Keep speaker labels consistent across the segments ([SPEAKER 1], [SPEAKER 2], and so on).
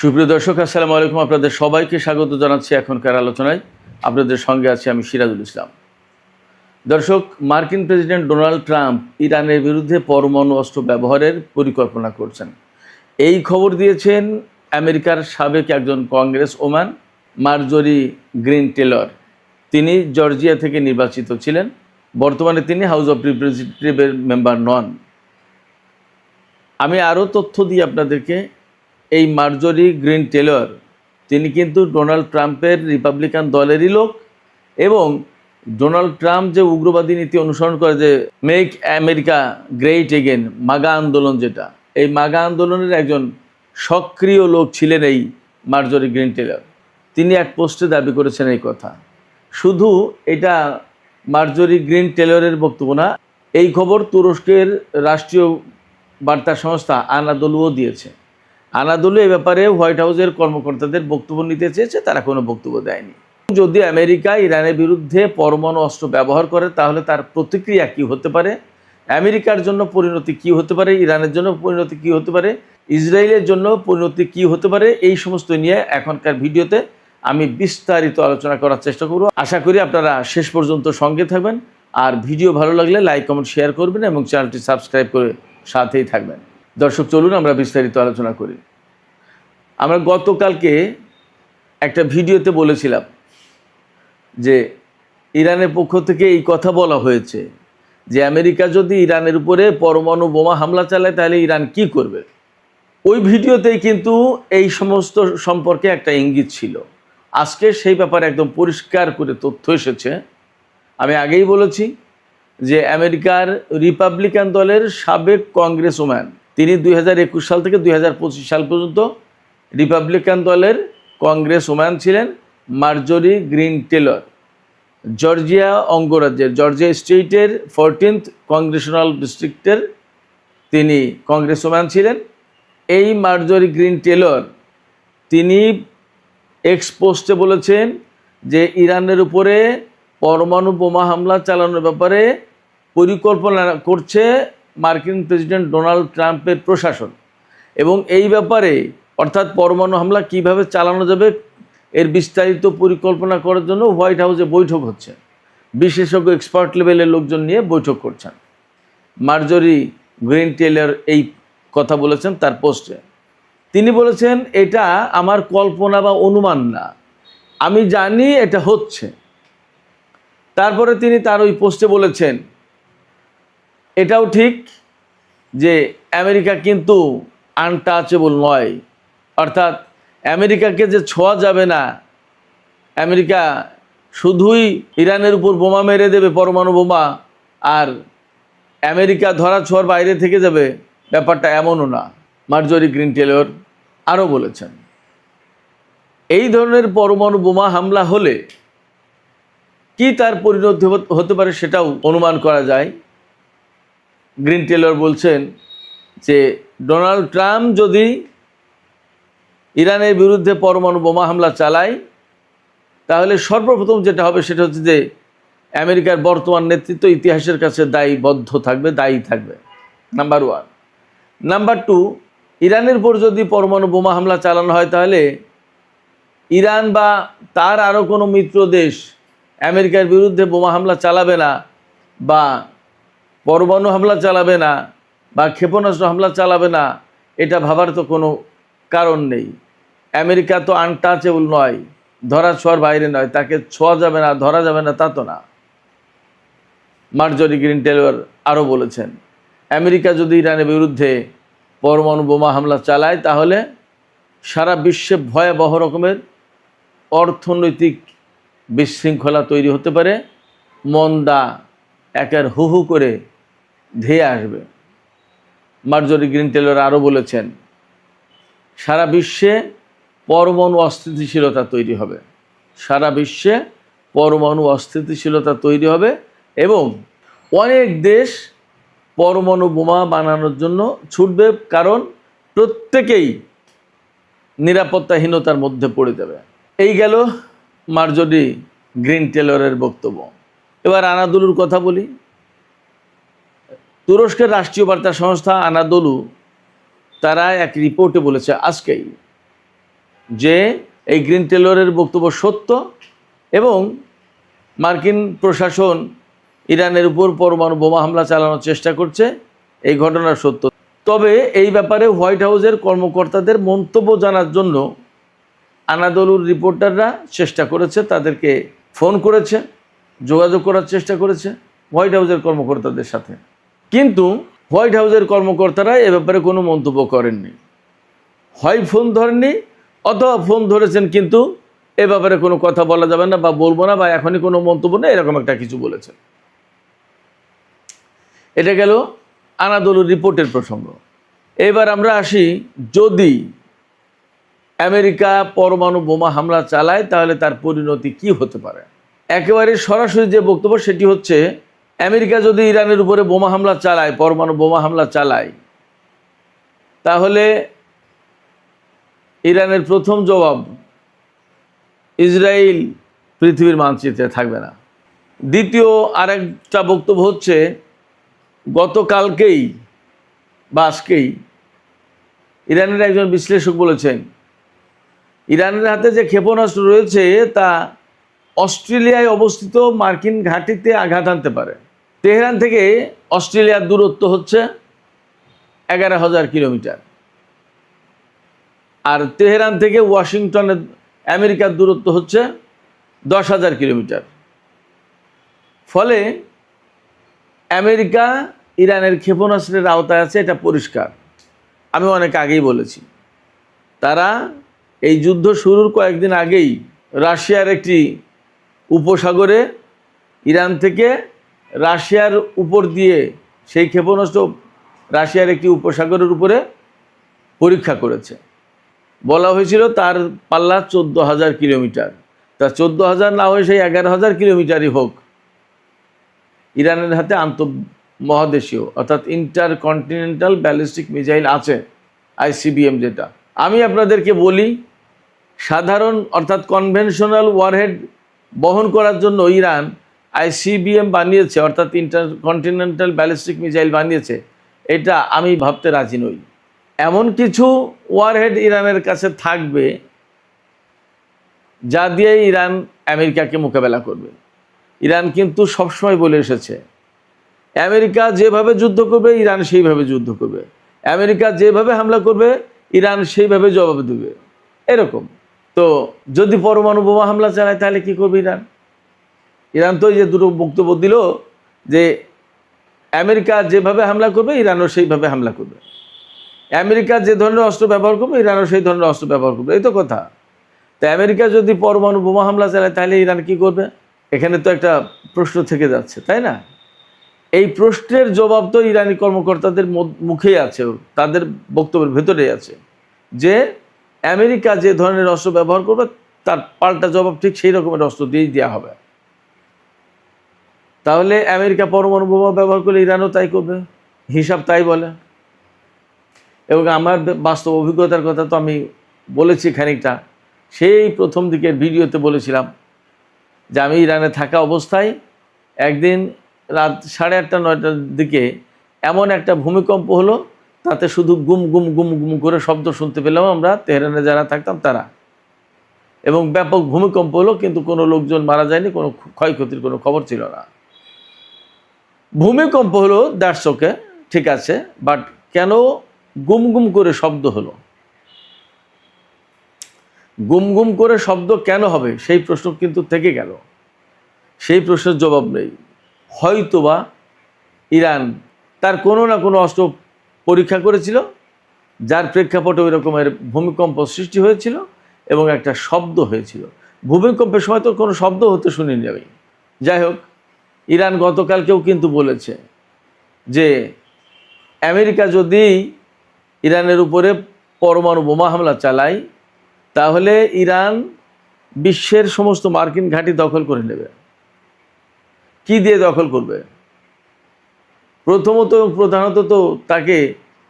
[SPEAKER 1] সুপ্রিয় দর্শক, আসসালামু আলাইকুম। আপনাদের সবাইকে স্বাগত জানাচ্ছি এখনকার আলোচনায়। আপনাদের সঙ্গে আছি আমি সিরাজুল ইসলাম। দর্শক, মার্কিন প্রেসিডেন্ট ডোনাল্ড ট্রাম্প ইরানের বিরুদ্ধে পরমাণু অস্ত্র ব্যবহারের পরিকল্পনা করছেন। এই খবর দিয়েছেন আমেরিকার সাবেক একজন কংগ্রেস ওম্যান মার্জরি গ্রিন টেলর। তিনি জর্জিয়া থেকে নির্বাচিত ছিলেন। বর্তমানে তিনি হাউস অব রিপ্রেজেন্টেটিভের মেম্বার নন। আমি আরও তথ্য দিই আপনাদেরকে। এই মার্জরি গ্রিন টেলর তিনি কিন্তু ডোনাল্ড ট্রাম্পের রিপাবলিকান দলেরই লোক, এবং ডোনাল্ড ট্রাম্প যে উগ্রবাদী নীতি অনুসরণ করে, যে মেক আমেরিকা গ্রেট এগেন, মাগা আন্দোলন, যেটা এই মাগা আন্দোলনের একজন সক্রিয় লোক ছিলেন এই মার্জরি গ্রিন টেলর। তিনি এক পোস্টে দাবি করেছেন এই কথা। শুধু এটা মার্জরি গ্রিন টেলরের বক্তব্য না, এই খবর তুরস্কের রাষ্ট্রীয় বার্তা সংস্থা আনাদোলুও দিয়েছে। আনাদোলু এ ব্যাপারে হোয়াইট হাউসের কর্মকর্তাদের বক্তব্য নিতে চেয়েছে, তারা কোনো বক্তব্য দেয়নি। যদি আমেরিকা ইরানের বিরুদ্ধে পরমাণু অস্ত্র ব্যবহার করে, তাহলে তার প্রতিক্রিয়া কী হতে পারে, আমেরিকার জন্য পরিণতি কী হতে পারে, ইরানের জন্য পরিণতি কী হতে পারে, ইসরায়েলের জন্য পরিণতি কী হতে পারে, এই সমস্ত নিয়ে এখনকার ভিডিওতে আমি বিস্তারিত আলোচনা করার চেষ্টা করব। আশা করি আপনারা শেষ পর্যন্ত সঙ্গে থাকবেন, আর ভিডিও ভালো লাগলে লাইক কমেন্ট শেয়ার করবেন এবং চ্যানেলটি সাবস্ক্রাইব করে সাথেই থাকবেন। দর্শক, চলুন আমরা বিস্তারিত আলোচনা করি। আমরা গতকালকে একটা ভিডিওতে বলেছিলাম যে ইরানের পক্ষ থেকে এই কথা বলা হয়েছে যে আমেরিকা যদি ইরানের উপরে পরমাণু বোমা হামলা চালায়, তাহলে ইরান কি করবে। ওই ভিডিওতেই কিন্তু এই সমস্ত সম্পর্কে একটা ইঙ্গিত ছিল। আজকে সেই ব্যাপারে একদম পরিষ্কার করে তথ্য এসেছে। আমি আগেই বলেছি যে আমেরিকার রিপাবলিকান দলের সাবেক কংগ্রেস ওম্যান, তিনি 2021 সাল থেকে 2025 সাল পর্যন্ত রিপাবলিকান দলের কংগ্রেস ওম্যান ছিলেন মার্জরি গ্রিন টেলর। জর্জিয়া অঙ্গরাজ্যের, জর্জিয়া স্টেটের 14th কংগ্রেশনাল ডিস্ট্রিক্টের তিনি কংগ্রেস ওম্যান ছিলেন। এই মার্জরি গ্রিন টেলর তিনি এক্স পোস্টে বলেছেন যে ইরানের উপরে পরমাণু বোমা হামলা চালানোর ব্যাপারে পরিকল্পনা করছে মার্কিন প্রেসিডেন্ট ডোনাল্ড ট্রাম্পের প্রশাসন, এবং এই ব্যাপারে অর্থাৎ পরমাণু হামলা কিভাবে চালানো যাবে এর বিস্তারিত পরিকল্পনা করার জন্য হোয়াইট হাউসে বৈঠক হচ্ছে। বিশেষজ্ঞ এক্সপার্ট লেভেলের লোকজন নিয়ে বৈঠক করছেন। মার্জরি গ্রিন টেলর এই কথা বলেছেন তার পোস্টে। তিনি বলেছেন, এটা আমার কল্পনা বা অনুমান না, আমি জানি এটা হচ্ছে। তারপরে তিনি তার ওই পোস্টে বলেছেন, এটাও ঠিক যে আমেরিকা কিন্তু আনটাচেবল নয়, অর্থাৎ আমেরিকাকে যে ছোঁয়া যাবে না, আমেরিকা শুধুই ইরানের উপর বোমা মেরে দেবে, পরমাণু বোমা, আর আমেরিকা ধরা ছোঁয়ার বাইরে থেকে যাবে, ব্যাপারটা এমনও না। মার্জরি গ্রিন টেলর আরও বলেছেন, এই ধরনের পরমাণু বোমা হামলা হলে কি তার পরিণতি হতে পারে সেটাও অনুমান করা যায়। গ্রিন টেলর বলছেন যে ডোনাল্ড ট্রাম্প যদি ইরানের বিরুদ্ধে পরমাণু বোমা হামলা চালায়, তাহলে সর্বপ্রথম যেটা হবে সেটা হচ্ছে যে আমেরিকার বর্তমান নেতৃত্ব ইতিহাসের কাছে দায়ী থাকবে, নাম্বার 1। নাম্বার 2, ইরানের উপর যদি পরমাণু বোমা হামলা চালানো হয়, তাহলে ইরান বা তার আরও কোনো মিত্র দেশ আমেরিকার বিরুদ্ধে বোমা হামলা চালাবে না, বা পরমাণু হামলা চালাবে না, বা ক্ষেপণাস্ত্র হামলা চালাবে না, এটা ভাবার তো কোনো কারণ নেই। আমেরিকা তো আনটাচেবল নয়, ধরা ছোঁয়ার বাইরে নয়, তাকে ছোঁয়া যাবে না, ধরা যাবে না, তা তো না। মার্জরি গ্রিন টেলর আরও বলেছেন, আমেরিকা যদি ইরানের বিরুদ্ধে পরমাণু বোমা হামলা চালায়, তাহলে সারা বিশ্বে ভয়াবহ রকমের অর্থনৈতিক বিশৃঙ্খলা তৈরি হতে পারে, মন্দা একের হু হু করে ধেয়ে আসবে। মার্জরি গ্রিন টেলর আরও বলেছেন, সারা বিশ্বে পরমাণু অস্থিতিশীলতা তৈরি হবে, সারা বিশ্বে পরমাণু অস্থিতিশীলতা তৈরি হবে, এবং অনেক দেশ পরমাণু বোমা বানানোর জন্য ছুটবে, কারণ প্রত্যেকেই নিরাপত্তাহীনতার মধ্যে পড়ে যাবে। এই গেল মার্জরি গ্রিন টেলরের বক্তব্য। এবার আনাদোলুর কথা বলি। তুরস্কের রাষ্ট্রীয় বার্তা সংস্থা আনাদোলু তারা এক রিপোর্টে বলেছে আজকেই যে এই গ্রিন টেলরের বক্তব্য সত্য এবং মার্কিন প্রশাসন ইরানের উপর পরমাণু বোমা হামলা চালানোর চেষ্টা করছে, এই ঘটনা সত্য। তবে এই ব্যাপারে হোয়াইট হাউসের কর্মকর্তাদের মন্তব্য জানার জন্য আনাদোলুর রিপোর্টাররা চেষ্টা করেছে, তাদেরকে ফোন করেছে, যোগাযোগ করার চেষ্টা করেছে হোয়াইট হাউসের কর্মকর্তাদের সাথে, কিন্তু হোয়াইট হাউসের কর্মকর্তারা এ ব্যাপারে কোনো মন্তব্য করেননি। হয় ফোন ধরেননি অথবা ফোন ধরেছেন কিন্তু এ ব্যাপারে কোনো কথা বলা যাবে না বা বলবো না বা এখনই কোনো মন্তব্য নেই, এরকম একটা কিছু বলেছে। এটা গেল আনাদোলুর রিপোর্টের প্রসঙ্গ। এবার আমরা আসি, যদি আমেরিকা পরমাণু বোমা হামলা চালায় তাহলে তার পরিণতি কি হতে পারে। একেবারে সরাসরি যে বক্তব্য সেটি হচ্ছে, আমেরিকা যদি ইরানের উপরে বোমা হামলা চালায়, পরমাণু বোমা হামলা চালায়, তাহলে ইরানের প্রথম জবাব, ইসরায়েল পৃথিবীর মানচিত্রে থাকবে না। দ্বিতীয় আরেকটা বক্তব্য হচ্ছে, গতকালকেই বা আজকেই ইরানের একজন বিশ্লেষক বলেছেন, ইরানের হাতে যে ক্ষেপণাস্ত্র রয়েছে তা অস্ট্রেলিয়ায় অবস্থিত মার্কিন ঘাঁটিতে আঘাত আনতে পারে। তেহরান থেকে অস্ট্রেলিয়ার দূরত্ব হচ্ছে 11,000 কিলোমিটার, আর তেহরান থেকে ওয়াশিংটনের আমেরিকার দূরত্ব হচ্ছে 10,000 কিলোমিটার। ফলে আমেরিকা ইরানের ক্ষেপণাস্ত্রের আওতায় আছে, এটা পরিষ্কার। আমি অনেক আগেই বলেছি, তারা এই যুদ্ধ শুরুর কয়েকদিন আগেই রাশিয়ার একটি উপসাগরে ইরান থেকে রাশিয়ার উপর দিয়ে সেই ক্ষেপণাস্ত্র রাশিয়ার একটি উপসাগরের উপরে পরীক্ষা করেছে। বলা হয়েছিল তার পাল্লা 14,000 কিলোমিটার, তা 14,000 না হয়ে সেই 11,000 কিলোমিটারই হোক, ইরানের হাতে আন্তঃমহাদেশীয় অর্থাৎ ইন্টারকন্টিনেন্টাল ব্যালিস্টিক মিসাইল আছে, ICBM যেটা। আমি আপনাদেরকে বলি, সাধারণ অর্থাৎ কনভেনশনাল ওয়ারহেড বহন করার জন্য ইরান ICBM বানিয়েছে, অর্থাৎ ইন্টারকন্টিনেন্টাল ব্যালিস্টিক মিসাইল বানিয়েছে, এটা আমি ভাবতে রাজি নই। এমন কিছু ওয়ারহেড ইরানের কাছে থাকবে যা দিয়ে ইরান আমেরিকাকে মোকাবেলা করবে। ইরান কিন্তু সবসময় বলে এসেছে, আমেরিকা যেভাবে যুদ্ধ করবে ইরান সেইভাবে যুদ্ধ করবে, আমেরিকা যেভাবে হামলা করবে ইরান সেইভাবে জবাব দেবে, এরকম। তো যদি পরমাণু বোমা হামলা চালায় তাহলে কি করবে ইরান? ইরান তো এই যে দুটো বক্তব্য দিল যে আমেরিকা যেভাবে হামলা করবে ইরানও সেইভাবে হামলা করবে, আমেরিকা যে ধরনের অস্ত্র ব্যবহার করবে ইরানও সেই ধরনের অস্ত্র ব্যবহার করবে, এই তো কথা। তো আমেরিকা যদি পরমাণু বোমা হামলা চালায় তাহলে ইরান কি করবে? এখানে তো একটা প্রশ্ন থেকে যাচ্ছে, তাই না? এই প্রশ্নের জবাব তো ইরানি কর্মকর্তাদের মুখেই আছে, তাদের বক্তব্যের ভেতরেই আছে, যে আমেরিকা যে ধরনের অস্ত্র ব্যবহার করবে তার পাল্টা জবাব ঠিক সেই রকমের অস্ত্র দিয়েই দেওয়া হবে। তাহলে আমেরিকা পরমাণু বোমা ব্যবহার করলে ইরানও তাই করবে, হিসাব তাই বলে। এবং আমার বাস্তব অভিজ্ঞতার কথা তো আমি বলেছি খানিকটা, সেই প্রথম দিকের ভিডিওতে বলেছিলাম যে আমি ইরানে থাকা অবস্থায় একদিন রাত 8:30 9টার দিকে এমন একটা ভূমিকম্প হলো, তাতে শুধু গুম গুম গুম গুম করে শব্দ শুনতে পেলাম আমরা তেহরানে যারা থাকতাম তারা, এবং ব্যাপক ভূমিকম্প হলো, কিন্তু কোনো লোকজন মারা যায়নি, কোনো ক্ষয়ক্ষতির কোনো খবর ছিল না। ভূমিকম্প হলো দ্যাটস ওকে, ঠিক আছে, বাট কেন গুম গুম করে শব্দ হলো? গুম গুম করে শব্দ কেন হবে সেই প্রশ্ন কিন্তু থেকে গেল, সেই প্রশ্নের জবাব নেই। হয়তোবা ইরান তার কোনো না কোনো অস্ত্র পরীক্ষা করেছিল, যার প্রেক্ষাপটে ওই রকমের ভূমিকম্প সৃষ্টি হয়েছিল এবং একটা শব্দ হয়েছিল। ভূমিকম্পের সময় তো কোনো শব্দ হতে শুনিনি আমি। যাই হোক, ইরান গতকালকেও কিন্তু বলেছে যে আমেরিকা যদি ইরানের উপরে পরমাণু বোমা হামলা চালায় তাহলে ইরান বিশ্বের সমস্ত মার্কিন ঘাঁটি দখল করে নেবে। কি দিয়ে দখল করবে? প্রথমত এবং প্রধানত তো তাকে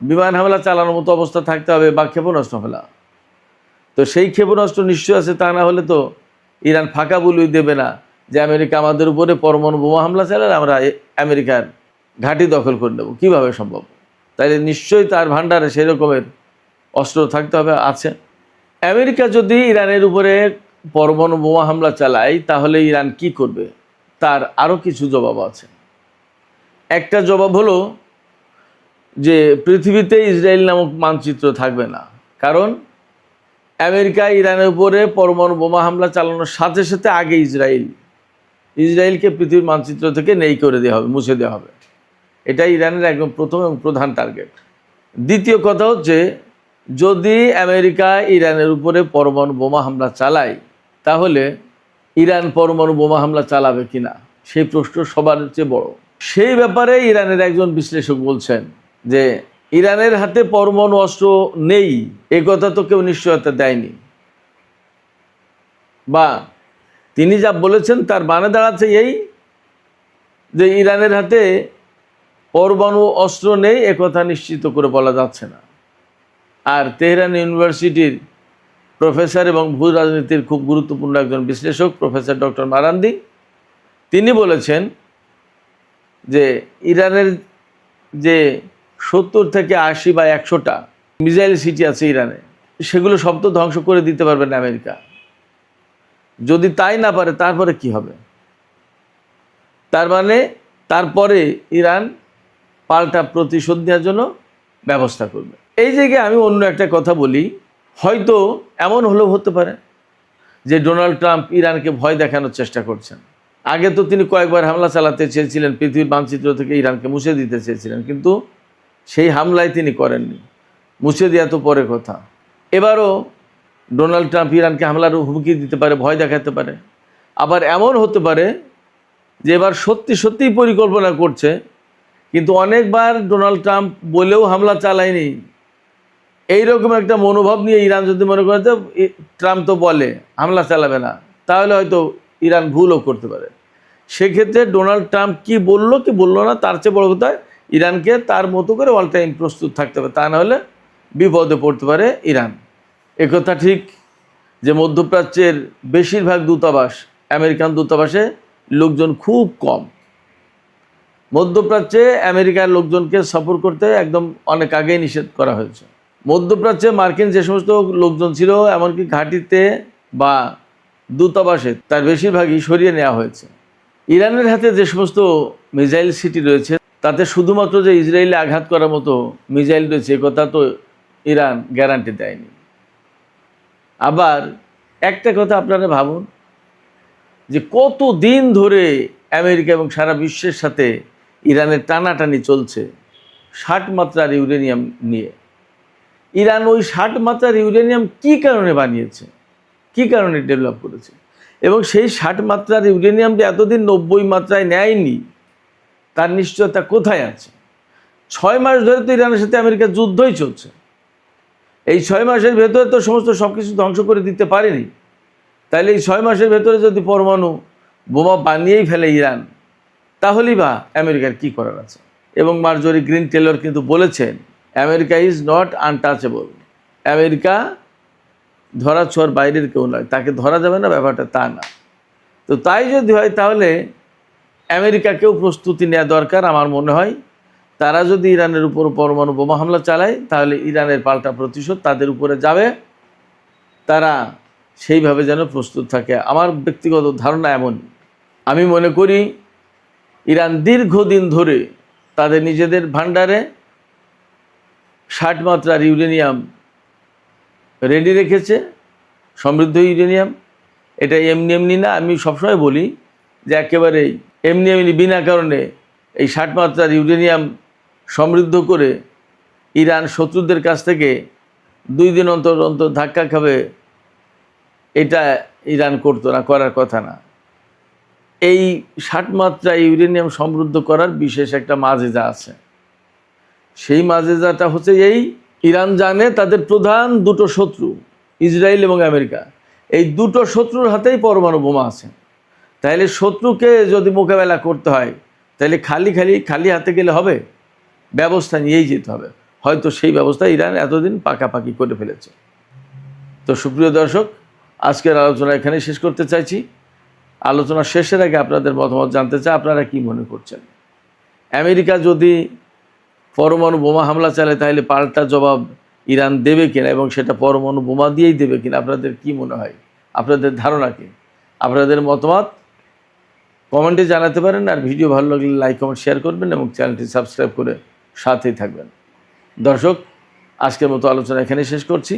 [SPEAKER 1] বিমান হামলা চালানোর মতো অবস্থা থাকতে হবে বা ক্ষেপণাস্ত্র হামলা। তো সেই ক্ষেপণাস্ত্র নিশ্চয় আছে, তা না হলে তো ইরান ফাঁকা বলুই দেবে না যে আমেরিকা আমাদের উপরে পরমাণু বোমা হামলা চালালে আমরা আমেরিকার ঘাঁটি দখল করে নেব। কীভাবে সম্ভব? তাইলে নিশ্চয়ই তার ভাণ্ডারে সেই রকমের অস্ত্র থাকতে হবে, আছে। আমেরিকা যদি ইরানের উপরে পরমাণু বোমা হামলা চালায় তাহলে ইরান কি করবে, তার আরও কিছু জবাব আছে। একটা জবাব হলো যে পৃথিবীতে ইসরায়েল নামক মানচিত্র থাকবে না, কারণ আমেরিকা ইরানের উপরে পরমাণু বোমা হামলা চালানোর সাথে সাথে আগে ইসরায়েলকে পৃথিবীর মানচিত্র থেকে নেই করে দেওয়া হবে, মুছে দেওয়া হবে। এটাই ইরানের একদম প্রথম এবং প্রধান টার্গেট। দ্বিতীয় কথা হচ্ছে, যদি আমেরিকা ইরানের উপরে পরমাণু বোমা হামলা চালায় তাহলে ইরান পরমাণু বোমা হামলা চালাবে কিনা, সেই প্রশ্ন সবার চেয়ে বড়। সেই ব্যাপারে ইরানের একজন বিশ্লেষক বলছেন যে ইরানের হাতে পরমাণু অস্ত্র নেই এ কথা তো কেউ নিশ্চয়তা দেয়নি, বা তিনি যা বলেছেন তার মানে দাঁড়াচ্ছে এই যে ইরানের হাতে পরমাণু অস্ত্র নেই এ কথা নিশ্চিত করে বলা যাচ্ছে না। আর তেহরান ইউনিভার্সিটির প্রফেসর এবং ভূ রাজনীতির খুব গুরুত্বপূর্ণ একজন বিশ্লেষক প্রফেসর ডক্টর মারান্দি, তিনি বলেছেন যে ইরানের যে 70 থেকে 80 বা 100টা মিসাইল সিটি আছে ইরানে, সেগুলো সব তো ধ্বংস করে দিতে পারবে না আমেরিকা। যদি তাই না পারে তারপরে কি হবে? তার মানে তারপরে ইরান পাল্টা প্রতিশোধ নেওয়ার জন্য ব্যবস্থা করবে। এই জায়গায় আমি অন্য একটা কথা বলি, হয়তো এমন হলেও হতে পারে যে ডোনাল্ড ট্রাম্প ইরানকে ভয় দেখানোর চেষ্টা করছেন। আগে তো তিনি কয়েকবার হামলা চালাতে চেয়েছিলেন, পৃথিবীর মানচিত্র থেকে ইরানকে মুছে দিতে চেয়েছিলেন, কিন্তু সেই হামলায় তিনি করেননি। মুছে দেওয়া তো পরে কথা। এবারও ডোনাল্ড ট্রাম্প ইরানকে হামলার হুমকি দিতে পারে, ভয় দেখাতে পারে। আবার এমন হতে পারে যে এবার সত্যিই পরিকল্পনা করছে, কিন্তু অনেকবার ডোনাল্ড ট্রাম্প বলেও হামলা চালায়নি। এইরকম একটা মনোভাব নিয়ে ইরান যদি মনে করে যে ট্রাম্প তো বলে হামলা চালাবে না, তাহলে হয়তো ইরান ভুলও করতে পারে। সেক্ষেত্রে ডোনাল্ড ট্রাম্প কি বললো না, তার চেয়ে বড় কথা ইরানকে তার মতো করে অল টাইম প্রস্তুত থাকতে হবে, তা নাহলে বিপদে পড়তে পারে ইরান। একথা ঠিক যে মধ্যপ্রাচ্যের বেশিরভাগ দূতাবাস, আমেরিকান দূতাবাসে লোকজন খুব কম। মধ্যপ্রাচ্যে আমেরিকার লোকজনকে সফর করতে একদম অনেক আগেই নিষেধ করা হয়েছে। মধ্যপ্রাচ্যে মার্কিন যে সমস্ত লোকজন ছিল, এমনকি ঘাঁটিতে বা দূতাবাসে, তার বেশিরভাগই সরিয়ে নেওয়া হয়েছে। ইরানের হাতে যে সমস্ত মিসাইল সিটি রয়েছে তাতে শুধুমাত্র যে ইসরায়েলে আঘাত করার মতো মিসাইল রয়েছে কথা তো ইরান গ্যারান্টি দেয়নি। আবার একটা কথা আপনারা ভাবুন যে কত দিন ধরে আমেরিকা এবং সারা বিশ্বের সাথে ইরানের টানাটানি চলছে 60 মাত্রার ইউরেনিয়াম নিয়ে। ইরান ওই 60 মাত্রার ইউরেনিয়াম কী কারণে বানিয়েছে, কী কারণে ডেভেলপ করেছে, এবং সেই 60 মাত্রার ইউরেনিয়াম যে এতদিন 90 মাত্রায় নেয়নি তার নিশ্চয়তা কোথায় আছে? 6 মাস ধরে তো ইরানের সাথে আমেরিকার যুদ্ধই চলছে। এই 6 মাসের ভেতরে তো সব কিছু ধ্বংস করে দিতে পারেনি। তাহলে এই 6 মাসের ভেতরে যদি পরমাণু বোমা বানিয়েই ফেলে ইরান, তাহলেই বা আমেরিকার কি করার আছে? এবং মার্জরি গ্রিন টেলর কিন্তু বলেছেন America is not untouchable. America ধরা ছোঁয়ার বাইরের কেউ নয়, তাকে ধরা যাবে না ব্যাপারটা তা না। তো তাই যদি হয় তাহলে আমেরিকাকেও প্রস্তুতি নেওয়া দরকার। আমার মনে হয় তারা যদি ইরানের উপর পরমাণু বোমা হামলা চালায় তাহলে ইরানের পাল্টা প্রতিশোধ তাদের উপরে যাবে, তারা সেইভাবে যেন প্রস্তুত থাকে। আমার ব্যক্তিগত ধারণা এমন। আমি মনে করি ইরান দীর্ঘদিন ধরে তাদের নিজেদের ভান্ডারে 60 মাত্রার ইউরেনিয়াম রেডি রেখেছে, সমৃদ্ধ ইউরেনিয়াম। এটা এমনি না। আমি সবসময় বলি যে একেবারেই এমনি বিনা কারণে এই 60 মাত্রার ইউরেনিয়াম সমৃদ্ধ করে ইরান শত্রুদের কাছ থেকে 2 দিন অন্তর ধাক্কা খাবে, এটা ইরান করতো না, করার কথা না। এই 60 মাত্রা ইউরেনিয়াম সমৃদ্ধ করার বিশেষ একটা মাজেজা আছে। সেই মাজেজাটা হচ্ছে এই, ইরান জানে তাদের প্রধান দুটো শত্রু ইসরায়েল এবং আমেরিকা, এই দুটো শত্রুর হাতেই পরমাণু বোমা আছে। তাহলে শত্রুকে যদি মোকাবেলা করতে হয় তাহলে খালি হাতে গেলে হবে, ব্যবস্থা নিয়েই যেতে হবে। হয়তো সেই ব্যবস্থা ইরান এতদিন পাকাপাকি করে ফেলেছে। তো সুপ্রিয় দর্শক, আজকের আলোচনা এখানে শেষ করতে চাইছি। আলোচনা শেষের আগে আপনাদের মতামত জানতে চাই, আপনারা কি মনে করছেন? আমেরিকা যদি পরমাণু বোমা হামলা চালায় তাহলে পাল্টা জবাব ইরান দেবে কিনা এবং সেটা পরমাণু বোমা দিয়েই দেবে কিনা, আপনাদের কি মনে হয়? আপনাদের ধারণা কি? আপনাদের মতামত কমেন্টে জানাতে পারেন। আর ভিডিও ভালো লাগলে লাইক কমেন্ট শেয়ার করবেন এবং চ্যানেলটি সাবস্ক্রাইব করে সাথেই থাকবেন। দর্শক, আজকের মতো আলোচনা এখানে শেষ করছি।